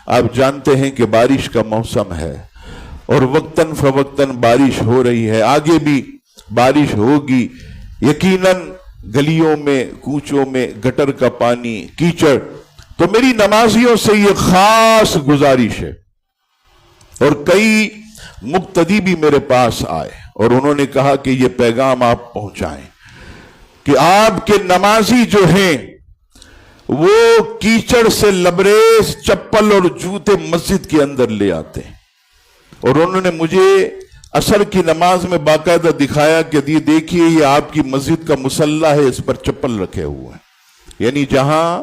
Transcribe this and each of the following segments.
آپ جانتے ہیں کہ بارش کا موسم ہے اور وقتاً فوقتاً بارش ہو رہی ہے، آگے بھی بارش ہوگی یقیناً، گلیوں میں کوچوں میں گٹر کا پانی، کیچڑ۔ تو میری نمازیوں سے یہ خاص گزارش ہے، اور کئی مقتدی بھی میرے پاس آئے اور انہوں نے کہا کہ یہ پیغام آپ پہنچائیں کہ آپ کے نمازی جو ہیں وہ کیچڑ سے لبریز چپل اور جوتے مسجد کے اندر لے آتے ہیں، اور انہوں نے مجھے عصر کی نماز میں باقاعدہ دکھایا کہ یہ دیکھیے یہ آپ کی مسجد کا مصلی ہے، اس پر چپل رکھے ہوئے ہیں، یعنی جہاں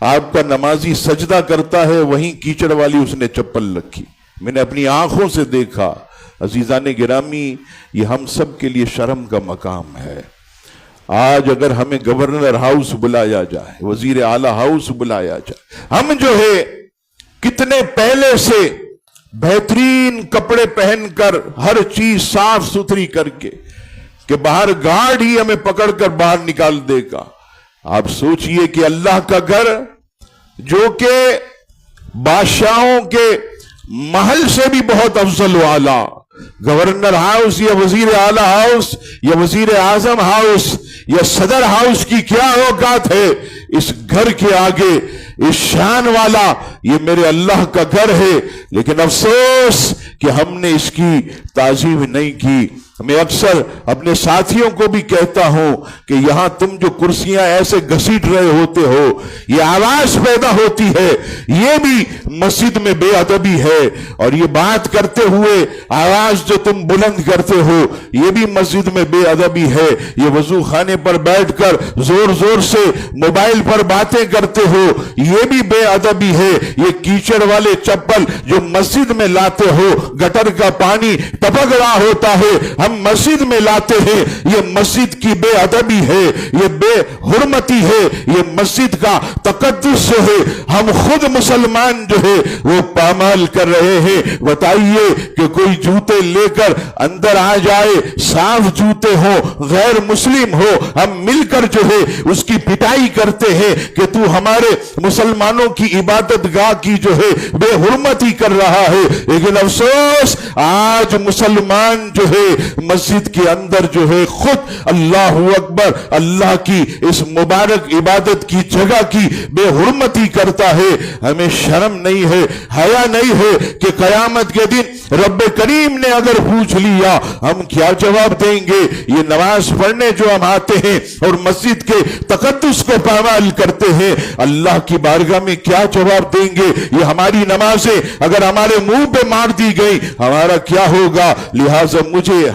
آپ کا نمازی سجدہ کرتا ہے وہیں کیچڑ والی اس نے چپل رکھی۔ میں نے اپنی آنکھوں سے دیکھا۔ عزیزان گرامی، یہ ہم سب کے لیے شرم کا مقام ہے۔ آج اگر ہمیں گورنر ہاؤس بلایا جائے، وزیر اعلیٰ ہاؤس بلایا جائے، ہم جو ہے کتنے پہلے سے بہترین کپڑے پہن کر ہر چیز صاف ستھری کر کے کہ باہر گارڈ ہی ہمیں پکڑ کر باہر نکال دے گا۔ آپ سوچئے کہ اللہ کا گھر جو کہ بادشاہوں کے محل سے بھی بہت افضل و اعلیٰ، گورنر ہاؤس یا وزیر اعلیٰ ہاؤس یا وزیر اعظم ہاؤس یا صدر ہاؤس کی کیا اوقات ہے اس گھر کے آگے؟ اس شان والا یہ میرے اللہ کا گھر ہے، لیکن افسوس کہ ہم نے اس کی تعظیم نہیں کی۔ میں اکثر اپنے ساتھیوں کو بھی کہتا ہوں کہ یہاں تم جو کرسیاں ایسے گھسیٹ رہے ہوتے ہو، یہ آواز پیدا ہوتی ہے، یہ بھی مسجد میں بے ادبی ہے، اور یہ بات کرتے ہوئے آواز جو تم بلند کرتے ہو یہ بھی مسجد میں بے ادبی ہے۔ یہ وضو خانے پر بیٹھ کر زور زور سے موبائل پر باتیں کرتے ہو یہ بھی بے ادبی ہے۔ یہ کیچڑ والے چپل جو مسجد میں لاتے ہو، گٹر کا پانی ٹپک رہا ہوتا ہے، ہم مسجد میں لاتے ہیں، یہ مسجد کی بے ادبی ہے، یہ بے حرمتی ہے، یہ مسجد کا تقدس جو ہے ہم خود مسلمان جو ہے وہ پامال کر رہے ہیں۔ بتائیے کہ کوئی جوتے لے کر اندر آ جائے، صاف جوتے ہو، غیر مسلم ہو، ہم مل کر جو ہے اس کی پٹائی کرتے ہیں کہ تو ہمارے مسلمانوں کی عبادت گاہ کی جو ہے بے حرمتی کر رہا ہے۔ لیکن افسوس آج مسلمان جو ہے مسجد کے اندر جو ہے خود اللہ اکبر، اللہ کی اس مبارک عبادت کی جگہ کی بے حرمتی کرتا ہے۔ ہمیں شرم نہیں ہے، حیا نہیں ہے کہ قیامت کے دن رب کریم نے اگر پوچھ لیا ہم کیا جواب دیں گے؟ یہ نماز پڑھنے جو ہم آتے ہیں اور مسجد کے تقدس کو پامال کرتے ہیں، اللہ کی بارگاہ میں کیا جواب دیں گے؟ یہ ہماری نمازیں اگر ہمارے منہ پہ مار دی گئی ہمارا کیا ہوگا؟ لہٰذا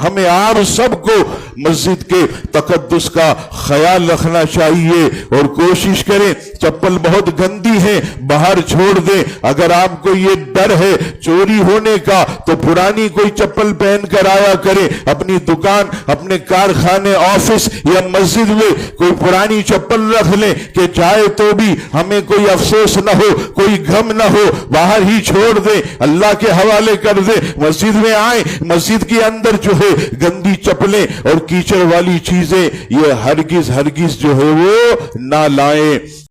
ہمیں آپ سب کو مسجد کے تقدس کا خیال رکھنا چاہیے، اور کوشش کریں چپل بہت گندی ہے باہر چھوڑ دیں۔ اگر آپ کو یہ ڈر ہے چوری ہونے کا تو پرانی کوئی چپل پہن کر آیا کریں، اپنی دکان، اپنے کارخانے، آفس یا مسجد میں کوئی پرانی چپل رکھ لیں کہ جائے تو بھی ہمیں کوئی افسوس نہ ہو، کوئی غم نہ ہو، باہر ہی چھوڑ دیں، اللہ کے حوالے کر دیں۔ مسجد میں آئیں، مسجد کے اندر جو ہے گندی چپلیں اور کیچڑ والی چیزیں یہ ہرگز جو ہے وہ نہ لائیں۔